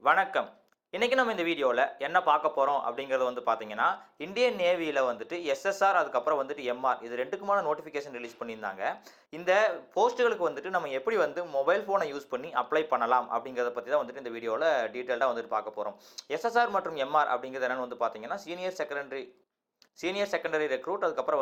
வணக்கம். இன்னைக்கு நம்ம இந்த வீடியோல என்ன பார்க்க போறோம் அப்படிங்கிறது பார்த்தீங்கன்னா, இந்தியன் நேவியில எஸ்எஸ்ஆர் அதுக்கப்புறம் எம்ஆர் இது 2க்குமான நோட்டிஃபிகேஷன் ரிலீஸ் பண்ணியிருந்தாங்க. இந்த போஸ்ட்டுகளுக்கு நம்ம எப்படி மொபைல் ஃபோனை யூஸ் பண்ணி அப்ளை பண்ணலாம் அப்படிங்கிறத பத்தி தான் இந்த வீடியோல டீட்டெயில்டா பார்க்க போறோம். எஸ்எஸ்ஆர் மற்றும் எம்ஆர் அப்படிங்கிறது என்னன்னு பார்த்தீங்கன்னா, சீனியர் செகண்டரி ரெக்ரூட் அதுக்கப்புறம்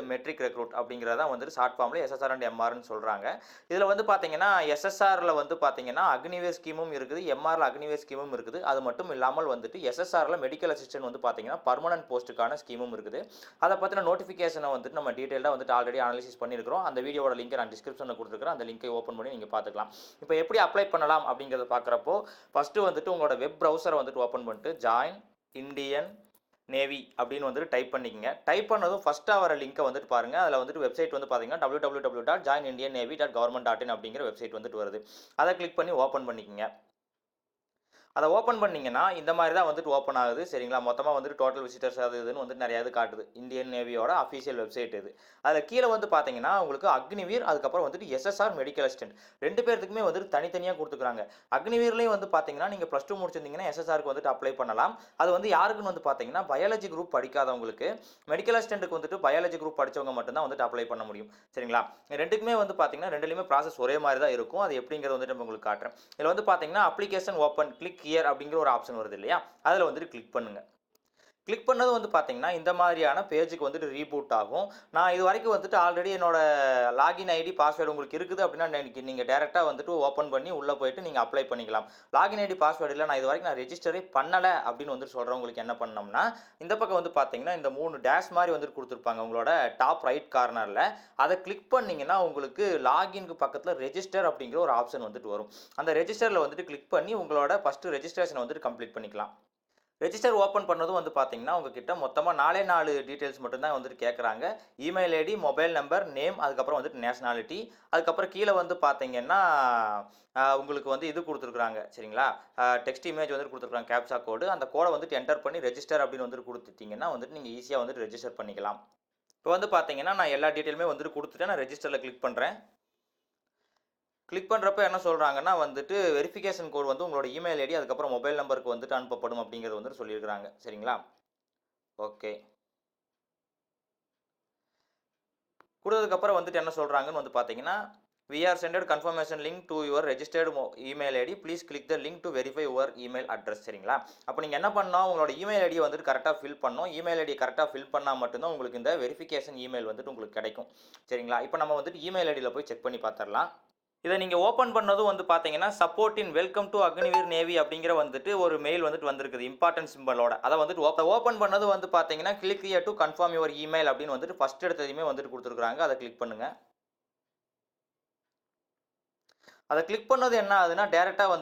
மெட்ரிக் ரெக்ரூட் அப்படிங்கிறது தான் ஷார்ட் ஃபார்ம்ல எஸ்எஸ்ஆர் அண்ட் எம்ஆர்ன்னு சொல்றாங்க. இதுல பார்த்தீங்கன்னா, எஸ்எஸ்ஆர்ல பார்த்தீங்கன்னா அக்னிவேர் ஸ்கீமும் இருக்குது, எம்ஆர்ல அக்னிவேர் ஸ்கீமும் இருக்குது. அது மட்டும் இல்லாமல் எஸ்எஸ்ஆர்ல மெடிக்கல் அசிஸ்டன்ட் பார்த்தீங்கன்னா பெர்மனன்ட் போஸ்ட்டுக்கான ஸ்கீமும் இருக்குது. அதை பத்தின நோட்டிஃபிகேஷனை நம்ம டீட்டெயிலாக ஆல்ரெடி அனலைசிஸ் பண்ணியிருக்கிறோம். அந்த வீடியோட லிங்க் நான் டிஸ்கிரிப்ஷனில் கொடுத்துருக்கிறேன். அந்த லிங்கை ஓப்பன் பண்ணி நீங்க பார்த்துக்கலாம். இப்போ எப்படி அப்ளை பண்ணலாம் அப்படிங்கிறத பார்க்குறப்போ ஃபர்ஸ்ட் உங்களோட வெப் ப்ரௌசரை ஓப்பன் பண்ணிட்டு ஜாயின் இந்தியன் நேவி அப்படின்னு டைப் பண்ணிக்கங்க. டைப் பண்ணதும் ஃபர்ஸ்ட் வர லிங்கை பாருங்க. அதில் வெப்சைட் பார்த்தீங்கன்னா www.joinindiannavy.government.in அப்படிங்கிற வெப்சைட் வருது. அதை கிளிக் பண்ணி ஓப்பன் பண்ணிக்கங்க. அதை ஓப்பன் பண்ணிங்கன்னா இந்த மாதிரி தான் ஓப்பன் ஆகுது. சரிங்களா, மொத்தமாக டோட்டல் விசிட்டர்ஸ் அது இதுன்னு நிறைய இது காட்டுது. இந்தியன் நேவியோட அஃபீஷியல் வெப்சைட் இது. அதில் கீழே பார்த்தீங்கன்னா உங்களுக்கு அக்னிவீர் அதுக்கப்புறம் எஸ்எஸ்ஆர் மெடிக்கல் அசிஸ்டன்ட் 2 பேர்த்துக்குமே தனித்தனியாக கொடுத்துக்கிறாங்க. அக்னிவீர்லையும் பார்த்தீங்கன்னா நீங்கள் +2 முடிச்சிருந்தீங்கன்னா எஸ்எஸ்ஆருக்கு அப்ளை பண்ணலாம். அது யாருக்குன்னு பார்த்தீங்கன்னா பயாலஜி குரூப் படிக்காதவங்களுக்கு. மெடிக்கல் அசிஸ்டன்ட்டுக்கு பயாலஜி குரூப் படித்தவங்க மட்டும்தான் அப்ளை பண்ண முடியும். சரிங்களா, ரெண்டுக்குமே பார்த்தீங்கன்னா ரெண்டுலையுமே ப்ராசஸ் ஒரே மாதிரி தான் இருக்கும். அது எப்படிங்கிறது நம்ம உங்களுக்கு காட்டுறேன். இதில் பார்த்தீங்கன்னா அப்ளிகேஷன் ஓப்பன் கிளிக் ஹியர் அப்படிங்கிற ஒரு ஆப்ஷன் வருது இல்லையா, அதில் கிளிக் பண்ணுங்க. கிளிக் பண்ணது பார்த்தீங்கன்னா இந்த மாதிரியான பேஜுக்கு ரீபூட் ஆகும். நான் இது வரைக்கும் ஆல்ரெடி என்னோட லாகின் ஐடி பாஸ்வேர்டு உங்களுக்கு இருக்குது அப்படின்னா நீங்கள் டேரெக்டாக ஓப்பன் பண்ணி உள்ளே போயிட்டு நீங்கள் அப்ளை பண்ணிக்கலாம். லாகின் ஐடி பாஸ்வேர்டு இல்லை, நான் இது வரைக்கும் நான் ரெஜிஸ்டரே பண்ணலை அப்படின்னு சொல்கிறவங்களுக்கு என்ன பண்ணோம்னா, இந்த பக்கம் பார்த்தீங்கன்னா இந்த 3 டேஷ் மாதிரி கொடுத்துருப்பாங்க உங்களோட டாப் ரைட் கார்னரில். அதை கிளிக் பண்ணிங்கன்னா உங்களுக்கு லாகின்க்கு பக்கத்தில் ரெஜிஸ்டர் அப்படிங்கிற ஒரு ஆப்ஷன் வரும். அந்த ரெஜிஸ்டரில் கிளிக் பண்ணி உங்களோட ஃபஸ்ட்டு ரெஜிஸ்ட்ரேஷனை கம்ப்ளீட் பண்ணிக்கலாம். ரெஜிஸ்டர் ஓப்பன் பண்ணதும் பார்த்தீங்கன்னா உங்ககிட்ட மொத்தமாக 4 டீட்டெயில்ஸ் மட்டும்தான் கேட்குறாங்க. Email ID, mobile number, name, அதுக்கப்புறம் நேஷனாலிட்டி. அதுக்கப்புறம் கீழே பார்த்தீங்கன்னா உங்களுக்கு இது கொடுத்துருக்குறாங்க. சரிங்களா, டெக்ஸ்ட் இமேஜ் கொடுத்துருக்குறாங்க, கேப்சா கோடு. அந்த கோடை என்டர் பண்ணி ரெஜிஸ்டர் அப்படின்னு கொடுத்துட்டீங்கன்னா நீங்கள் ஈஸியாக ரெஜிஸ்டர் பண்ணிக்கலாம். இப்போ பார்த்தீங்கன்னா நான் எல்லா டீட்டெயிலுமே கொடுத்துட்டேன். நான் ரெஜிஸ்டரில் கிளிக் பண்ணுறேன். கிளிக் பண்ணுறப்ப என்ன சொல்கிறாங்கன்னா வெரிஃபிகேஷன் கோட் உங்களோட இமெயில் ஐடி அதுக்கப்புறம் மொபைல் நம்பருக்கு அனுப்பப்படும் அப்படிங்கிறது சொல்லியிருக்கிறாங்க. சரிங்களா, ஓகே. கொடுத்ததுக்கப்புறம் என்ன சொல்கிறாங்கன்னு பார்த்தீங்கன்னா, we are sended confirmation link to your registered email id, please click the link to verify your email address. சரிங்களா, அப்போ நீங்கள் என்ன பண்ணணும், உங்களோட இமெயில் ஐடியை கரெக்டாக ஃபில் பண்ணணும். இமெயில் ஐடி கரெக்டாக ஃபில் பண்ணால் மட்டும்தான் உங்களுக்கு இந்த வெரிஃபிகேஷன் இமெயில் உங்களுக்கு கிடைக்கும். சரிங்களா, இப்போ நம்ம இமெயில் ஐடியில் போய் செக் பண்ணி பார்த்துடலாம். இதை நீங்கள் ஓப்பன் பண்ணதும் பார்த்தீங்கன்னா support in welcome to Agniveer navy அப்படிங்கிற ஒரு மெயில் வந்திருக்குது இம்பார்ட்டன்ட் சிம்பிளோட. அதை ஓப்பன் பண்ணது பார்த்தீங்கன்னா click here to confirm your email அப்படின்னு ஃபர்ஸ்ட் எடுத்ததையுமே கொடுத்துருக்காங்க. அதை கிளிக் பண்ணுங்க. அதை கிளிக் பண்ணது என்ன ஆகுதுன்னா டேரெக்டாக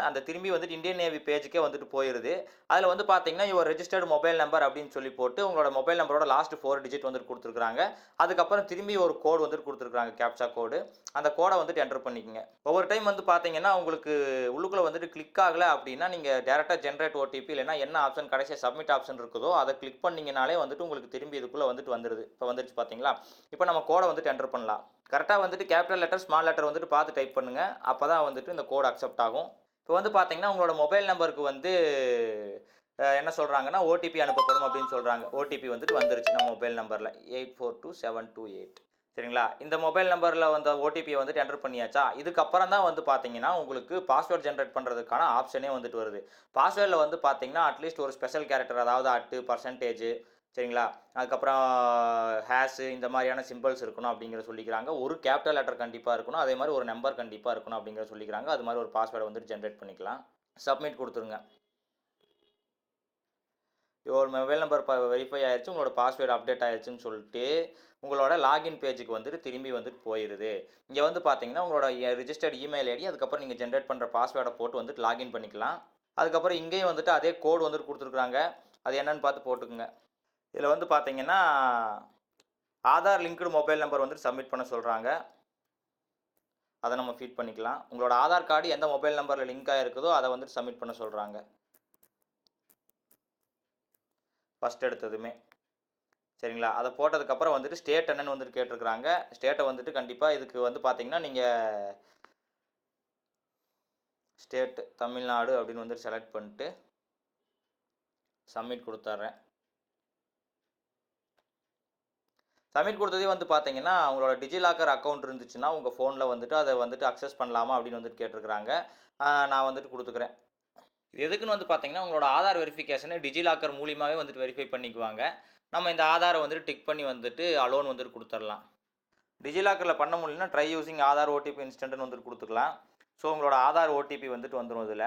அந்த திரும்பி இந்தியன் நேவி பேஜுக்கே போயிருது. அதில் பார்த்தீங்கன்னா யுவர் ரெஜிஸ்டர்டு மொபைல் நம்பர் அப்படின்னு சொல்லி போட்டு உங்களோட மொபைல் நம்பரோட லாஸ்ட் 4 டிஜிட் கொடுத்துருக்காங்க. அதுக்கப்புறம் திரும்பி ஒரு கோடு கொடுத்துருக்காங்க, கேப்சா கோடு. அந்த கோடை என்டர் பண்ணிக்கோங்க. ஒவ்வொரு டைம் பார்த்தீங்கன்னா உங்களுக்கு உள்ளுக்குள்ளே கிளிக் ஆகலை அப்படின்னா நீங்கள் டேரெக்டாக ஜென்ரேட் ஓடிபி இல்லைன்னா என்ன ஆப்ஷன் கடைசியாக சப்மிட் ஆப்ஷன் இருக்குதோ அதை கிளிக் பண்ணிங்கனாலே உங்களுக்கு திரும்பி இதுக்குள்ளே வந்துடுது. இப்போ வந்துடுச்சு பார்த்தீங்களா. இப்போ நம்ம கோடை என்டர் பண்ணலாம். கரெக்டாக கேபிட்டல் லெட்டர் ஸ்மால் லெட்டர் பார்த்து டைப் பண்ணுங்கள். அப்போ தான் இந்த கோட் அக்செப்ட் ஆகும். இப்போ பார்த்தீங்கன்னா உங்களோட மொபைல் நம்பருக்கு என்ன சொல்கிறாங்கன்னா ஓடிபி அனுப்பப்படும் அப்படின்னு சொல்கிறாங்க. ஓடிபி வந்துருச்சு நம்ம மொபைல் நம்பரில் 842728. சரிங்களா, இந்த மொபைல் நம்பரில் ஓடிபியை என்டர் பண்ணியாச்சா. இதுக்கப்புறம் தான் பார்த்தீங்கன்னா உங்களுக்கு பாஸ்வேர்ட் ஜென்ரேட் பண்ணுறதுக்கான ஆப்ஷனே வருது. பாஸ்வேர்டில் பார்த்தீங்கன்னா அட்லீஸ்ட் ஒரு ஸ்பெஷல் கேரக்டர், அதாவது %, சரிங்களா, அதுக்கப்புறம் ஹேஷு இந்த மாதிரியான சிம்பிள்ஸ் இருக்கணும் அப்படிங்கிற சொல்லிக்கிறாங்க. ஒரு கேபிட்டல் லெட்டர் கண்டிப்பாக இருக்கணும், அதே மாதிரி ஒரு நம்பர் கண்டிப்பாக இருக்கணும் அப்படிங்கிற சொல்லிக்கிறாங்க. அது மாதிரி ஒரு பாஸ்வேர்டை ஜென்ரேட் பண்ணிக்கலாம். சப்மிட் கொடுத்துருங்க. ஒரு மொபைல் நம்பர் வெரிஃபை ஆயிடுச்சு, உங்களோட பாஸ்வேர்டு அப்டேட் ஆயிடுச்சுன்னு சொல்லிட்டு உங்களோட லாகின் பேஜுக்கு திரும்பி போயிடுது. இங்கே பார்த்தீங்கன்னா உங்களோட ரிஜிஸ்டர்ட் இமெயில் ஐடி அதுக்கப்புறம் நீங்கள் ஜென்ரேட் பண்ணுற பாஸ்வேர்டை போட்டு லாகின் பண்ணிக்கலாம். அதுக்கப்புறம் இங்கேயும் அதே கோடு கொடுத்துருக்குறாங்க. அது என்னன்னு பார்த்து போட்டுக்குங்க. இதில் பார்த்தீங்கன்னா Aadhaar linked mobile number submit பண்ண சொல்கிறாங்க. அதை நம்ம ஃபீட் பண்ணிக்கலாம். உங்களோட ஆதார் கார்டு எந்த மொபைல் நம்பரில் லிங்க் ஆகிருக்குதோ அதை சப்மிட் பண்ண சொல்கிறாங்க. ஃபஸ்ட் எடுத்ததுமே சரிங்களா, அதை போட்டதுக்கப்புறம் ஸ்டேட் என்னன்னு கேட்டிருக்கிறாங்க. ஸ்டேட்டை கண்டிப்பாக இதுக்கு பார்த்தீங்கன்னா நீங்கள் ஸ்டேட் தமிழ்நாடு அப்படின்னு வந்துட்டு செலக்ட் பண்ணிட்டு சப்மிட் கொடுத்துட்றேன். சப்மிட் கொடுத்ததே வந்து பார்த்தீங்கன்னா, உங்களோட டிஜிலாக்கர் அக்கௌண்ட் இருந்துச்சுன்னா, உங்கள் ஃபோனில் வந்துட்டு அதை வந்துட்டு அக்சஸ் பண்ணலாமா அப்படின்னு வந்துட்டு கேட்டிருக்கிறாங்க. நான் வந்துட்டு கொடுத்துக்கிறேன். இது எதுக்குன்னு வந்து பார்த்தீங்கன்னா, உங்களோட ஆதார் வெரிஃபிகேஷனை டிஜிலாக்கர் மூலியமாகவே வந்துட்டு வெரிஃபை பண்ணிக்குவாங்க. நம்ம இந்த ஆதாரை வந்துட்டு டிக் பண்ணி வந்துட்டு அலோன் வந்துட்டு கொடுத்துடலாம். டிஜிலாக்கரில் பண்ண முடியலன்னா ட்ரை யூசிங் ஆதார் ஓடிபி இன்ஸ்டன்ட்னு வந்துட்டு கொடுத்துக்கலாம். ஸோ உங்களோட ஆதார் ஓடிபி வந்துட்டு வந்துடும் இதில்.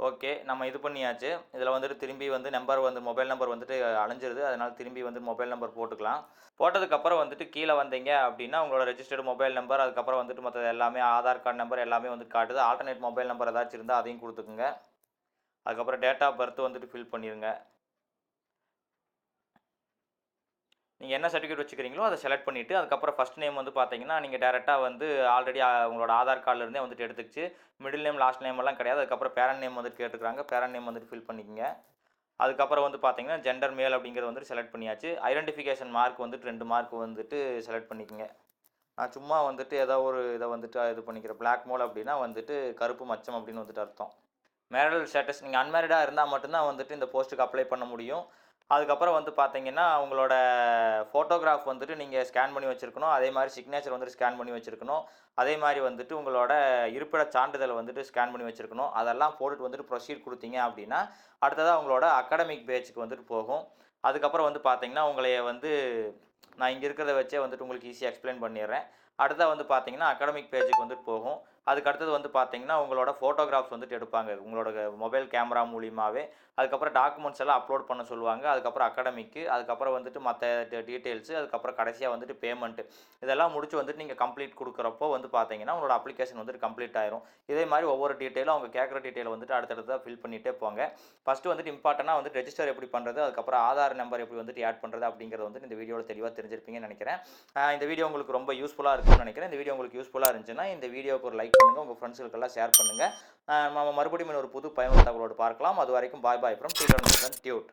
ஓகே, நம்ம இது பண்ணியாச்சு. இதில் வந்துட்டு திரும்பி வந்து நம்பர் வந்து மொபைல் நம்பர் வந்துட்டு அலைஞ்சிருது. அதனால் திரும்பி வந்து மொபைல் நம்பர் போட்டுக்கலாம். போட்டதுக்கப்புறம் வந்துட்டு கீழே வந்தீங்க அப்படின்னா உங்களோட ரெஜிஸ்டர்டு மொபைல் நம்பர், அதுக்கப்புறம் வந்துட்டு மற்றது எல்லாமே ஆதார் கார்டு நம்பர் எல்லாமே வந்து காட்டுது. ஆல்டர்னேட் மொபைல் நம்பர் ஏதாச்சும் இருந்தால் அதையும் கொடுத்துக்குங்க. அதுக்கப்புறம் டேட் ஆஃப் பர்த் வந்துட்டு ஃபில் பண்ணிடுங்க. நீங்கள் என்ன சர்டிஃபிகேட் வச்சுக்கிறீங்களோ அதை செலக்ட் பண்ணிவிட்டு அதுக்கப்புறம் ஃபஸ்ட் நேம் வந்து பார்த்தீங்கன்னா நீங்கள் டேரெக்டாக வந்து ஆல்ரெடி உங்களோட ஆதார் கார்டிலேருந்தே வந்துட்டு எடுத்துக்கிச்சு. மிடில் நேம் லாஸ்ட் நேம் எல்லாம் கிடையாது. அதுக்கப்புறம் பேரண்ட் நேம் வந்துட்டு கேட்டுருக்காங்க. பேரண்ட் நேம் வந்துட்டு ஃபில் பண்ணிக்கோங்க. அதுக்கப்புறம் வந்து பார்த்தீங்கன்னா ஜெண்டர் மேல் அப்படிங்கிறது வந்துட்டு செலக்ட் பண்ணியாச்சு. ஐடென்டிஃபிகேஷன் மார்க் வந்துட்டு 2 மார்க் வந்துட்டு செலக்ட் பண்ணிக்கோங்க. நான் சும்மா வந்துட்டு ஏதோ ஒரு இதை வந்துட்டு இது பண்ணிக்கிறேன். பிளாக் மோல் அப்படின்னா வந்துட்டு கருப்பு மச்சம் அப்படின்னு வந்துட்டு அர்த்தம். மேரிடல் ஸ்டேட்டஸ் நீங்கள் அன்மேரிடாக இருந்தால் மட்டும்தான் வந்துட்டு இந்த போஸ்ட்டுக்கு அப்ளை பண்ண முடியும். அதுக்கப்புறம் வந்து பார்த்தீங்கன்னா உங்களோட ஃபோட்டோகிராஃப் வந்துட்டு நீங்கள் ஸ்கேன் பண்ணி வச்சுருக்கணும். அதே மாதிரி சிக்னேச்சர் வந்துட்டு ஸ்கேன் பண்ணி வச்சுருக்கணும். அதே மாதிரி வந்துட்டு உங்களோட இருப்பிட சான்றிதழை வந்துட்டு ஸ்கேன் பண்ணி வச்சுருக்கணும். அதெல்லாம் போட்டுட்டு வந்துட்டு ப்ரொசீட் கொடுத்தீங்க அப்படின்னா அடுத்ததாக உங்களோட அகாடமிக் பேஜுக்கு வந்துட்டு போகும். அதுக்கப்புறம் வந்து பார்த்தீங்கன்னா உங்களைய வந்து நான் இங்கே இருக்கிறத வச்சே வந்துட்டு உங்களுக்கு ஈஸியாக எக்ஸ்பிளைன் பண்ணிடுறேன். அடுத்ததாக வந்து பார்த்தீங்கன்னா அகாடமிக் பேஜுக்கு வந்துட்டு போகும். அதுக்கு அடுத்தது வந்து பார்த்தீங்கன்னா உங்களோட ஃபோட்டோகிராஃப்ஸ் வந்துட்டு எடுப்பாங்க உங்களோட மொபைல் கேமரா மூலியமாகவே. அதுக்கப்புறம் டாக்குமெண்ட்ஸ் எல்லாம் அப்லோட் பண்ண சொல்லுவாங்க. அதுக்கப்புறம் அகாடமிக்கு, அதுக்கப்புறம் வந்துட்டு மற்ற டீட்டெயில்ஸு, அதுக்கப்புறம் கடைசியாக வந்துட்டு பேமெண்ட்டு. இதெல்லாம் முடிச்சு வந்துட்டு நீங்கள் கம்ப்ளீட் கொடுக்குறப்போ வந்து பார்த்தீங்கன்னா உங்களோட அப்ளிகேஷன் வந்துட்டு கம்ப்ளீட் ஆயிரும். இதே மாதிரி ஒவ்வொரு டீட்டெயிலும் அவங்க கேட்குற டீட்டெயில் வந்துட்டு அடுத்தடுத்ததாக ஃபில் பண்ணிகிட்டே போங்க. ஃபஸ்ட்டு வந்துட்டு இம்பார்ட்டண்டாக வந்துட்டு ரெஜிஸ்டர் எப்படி பண்ணுறது, அதுக்கப்புறம் ஆதார் நம்பர் எப்படி வந்துட்டு ஆட் பண்ணுறது அப்படிங்கிறது வந்துட்டு இந்த வீடியோவில் தெளிவாக தெரிஞ்சிருப்பீங்கன்னு நினைக்கிறேன். இந்த வீடியோ உங்களுக்கு ரொம்ப யூஸ்ஃபுல்லாக இருக்கும்னு நினைக்கிறேன். இந்த வீடியோ உங்களுக்கு யூஸ்ஃபுல்லாக இருந்துச்சுன்னா இந்த வீடியோவுக்கு ஒரு லைக் பண்ணுங்கள், உங்கள் ஃப்ரெண்ட்ஸுக்கெல்லாம் ஷேர் பண்ணுங்கள். நம்ம மறுபடியும் ஒரு புது பயனுள்ள தகவலோடு பார்க்கலாம். அது வரைக்கும் பாய் பாய் ஃப்ரம் டியூட்.